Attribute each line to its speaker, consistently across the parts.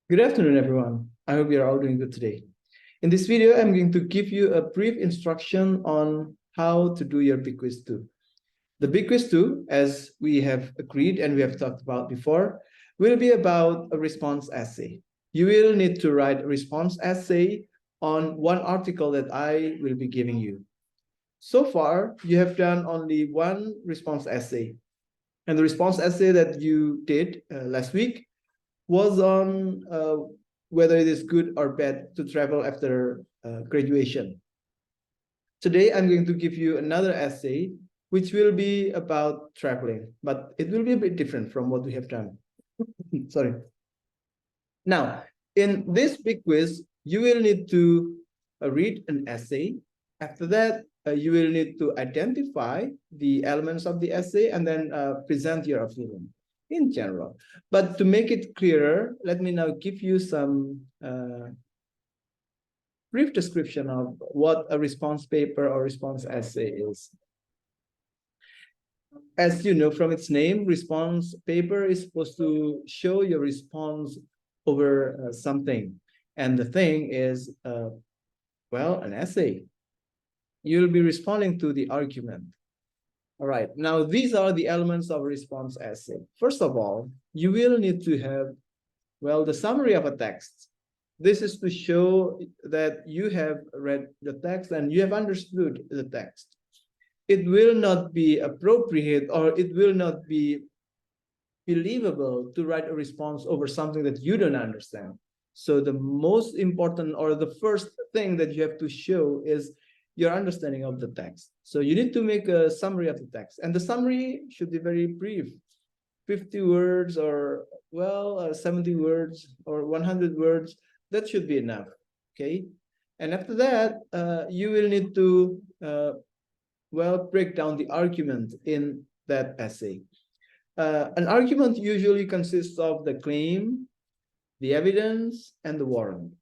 Speaker 1: Good afternoon, everyone. I hope you're all doing good today. In this video, I'm going to give you a brief instruction on how to do your Big Quiz 2. The Big Quiz 2, as we have agreed and we have talked about before, will be about a response essay. You will need to write a response essay on one article that I will be giving you. So far, you have done only one response essay. And the response essay that you did last week was on whether it is good or bad to travel after graduation. Today, I'm going to give you another essay, which will be about traveling, but it will be a bit different from what we have done. Sorry. Now, in this big quiz, you will need to read an essay. After that, you will need to identify the elements of the essay and then present your opinion in general. But to make it clearer, let me now give you some brief description of what a response paper or response essay is. As you know from its name, response paper is supposed to show your response over something. And the thing is, well, an essay. You'll be responding to the argument. All right, now these are the elements of a response essay. First of all, you will need to have, well, the summary of a text. This is to show that you have read the text and you have understood the text. It will not be appropriate or it will not be believable to write a response over something that you don't understand. So the most important or the first thing that you have to show is your understanding of the text. So you need to make a summary of the text, and the summary should be very brief, 50 words or, well, 70 words or 100 words. That should be enough, okay? And after that, you will need to, well, break down the argument in that essay. An argument usually consists of the claim, the evidence, and the warrant.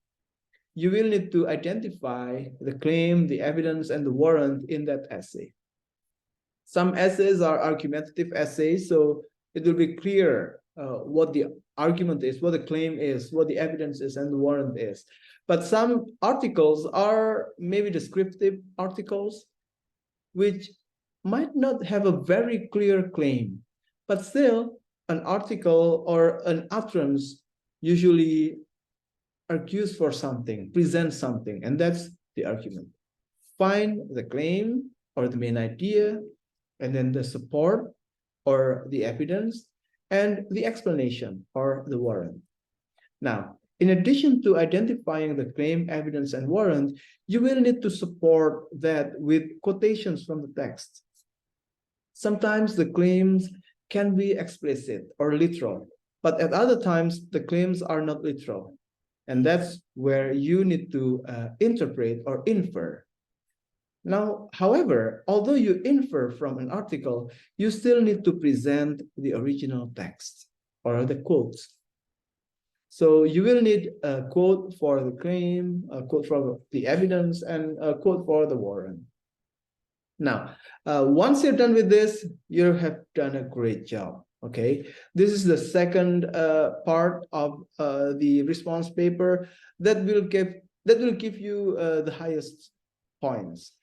Speaker 1: You will need to identify the claim, the evidence, and the warrant in that essay. Some essays are argumentative essays, so it will be clear what the argument is, what the claim is, what the evidence is, and the warrant is. But some articles are maybe descriptive articles, which might not have a very clear claim, but still an article or an utterance usually argues for something, presents something, and that's the argument. Find the claim or the main idea, and then the support or the evidence, and the explanation or the warrant. Now, in addition to identifying the claim, evidence, and warrant, you will need to support that with quotations from the text. Sometimes the claims can be explicit or literal, but at other times, the claims are not literal. And that's where you need to interpret or infer. Now, however, although you infer from an article, you still need to present the original text or the quotes. So you will need a quote for the claim, a quote for the evidence, and a quote for the warrant. Now, once you're done with this, you have done a great job. Okay, this is the second part of the response paper that will give you the highest points.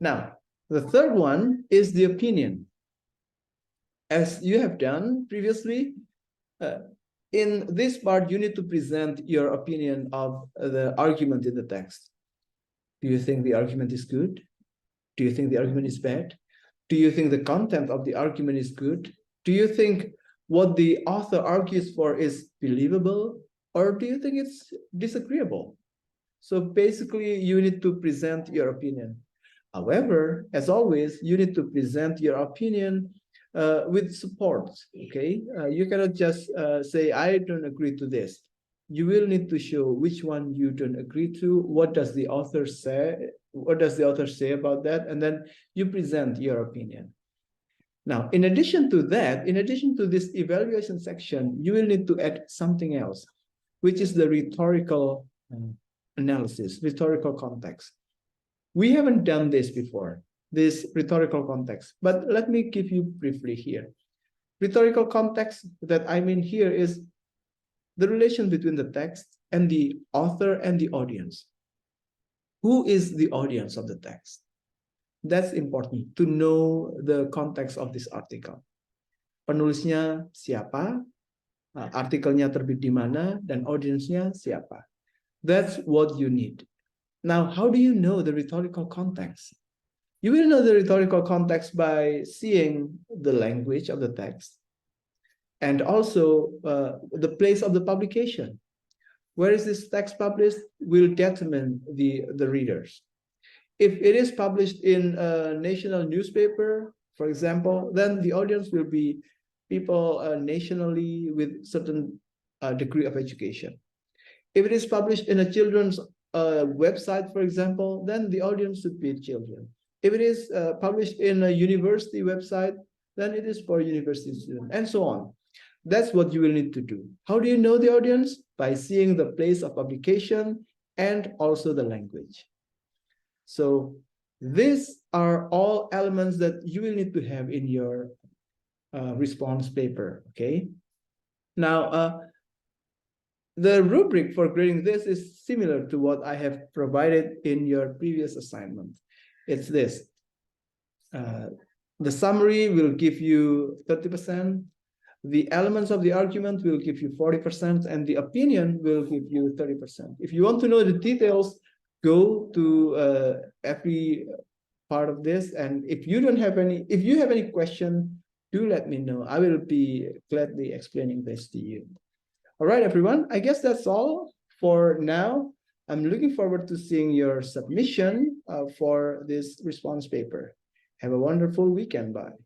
Speaker 1: Now, the third one is the opinion. As you have done previously, in this part, you need to present your opinion of the argument in the text. Do you think the argument is good? Do you think the argument is bad? Do you think the content of the argument is good? Do you think what the author argues for is believable? Or do you think it's disagreeable? So basically, you need to present your opinion. However, as always, you need to present your opinion with support, okay? You cannot just say, I don't agree to this. You will need to show which one you don't agree to, what does the author say, what does the author say about that, and then you present your opinion. Now, in addition to that, in addition to this evaluation section, you will need to add something else, which is the rhetorical analysis, rhetorical context. We haven't done this before, this rhetorical context, but let me give you briefly here. Rhetorical context that I mean here is the relation between the text and the author and the audience. Who is the audience of the text? That's important to know the context of this article. Penulisnya siapa, artikelnya terbit di mana, dan audiensnya siapa. That's what you need. Now, how do you know the rhetorical context? You will know the rhetorical context by seeing the language of the text and also the place of the publication. Where is this text published will determine the readers. If it is published in a national newspaper, for example, then the audience will be people nationally with certain degree of education. If it is published in a children's website, for example, then the audience should be children. If it is published in a university website, then it is for university students, and so on. That's what you will need to do. How do you know the audience? By seeing the place of publication and also the language. So these are all elements that you will need to have in your response paper, okay? Now, the rubric for grading this is similar to what I have provided in your previous assignment. It's this. The summary will give you 30%. The elements of the argument will give you 40%, and the opinion will give you 30%. If you want to know the details, go to every part of this. And if you have any question, do let me know. I will be gladly explaining this to you. All right, everyone, I guess that's all for now. I'm looking forward to seeing your submission for this response paper. Have a wonderful weekend. Bye.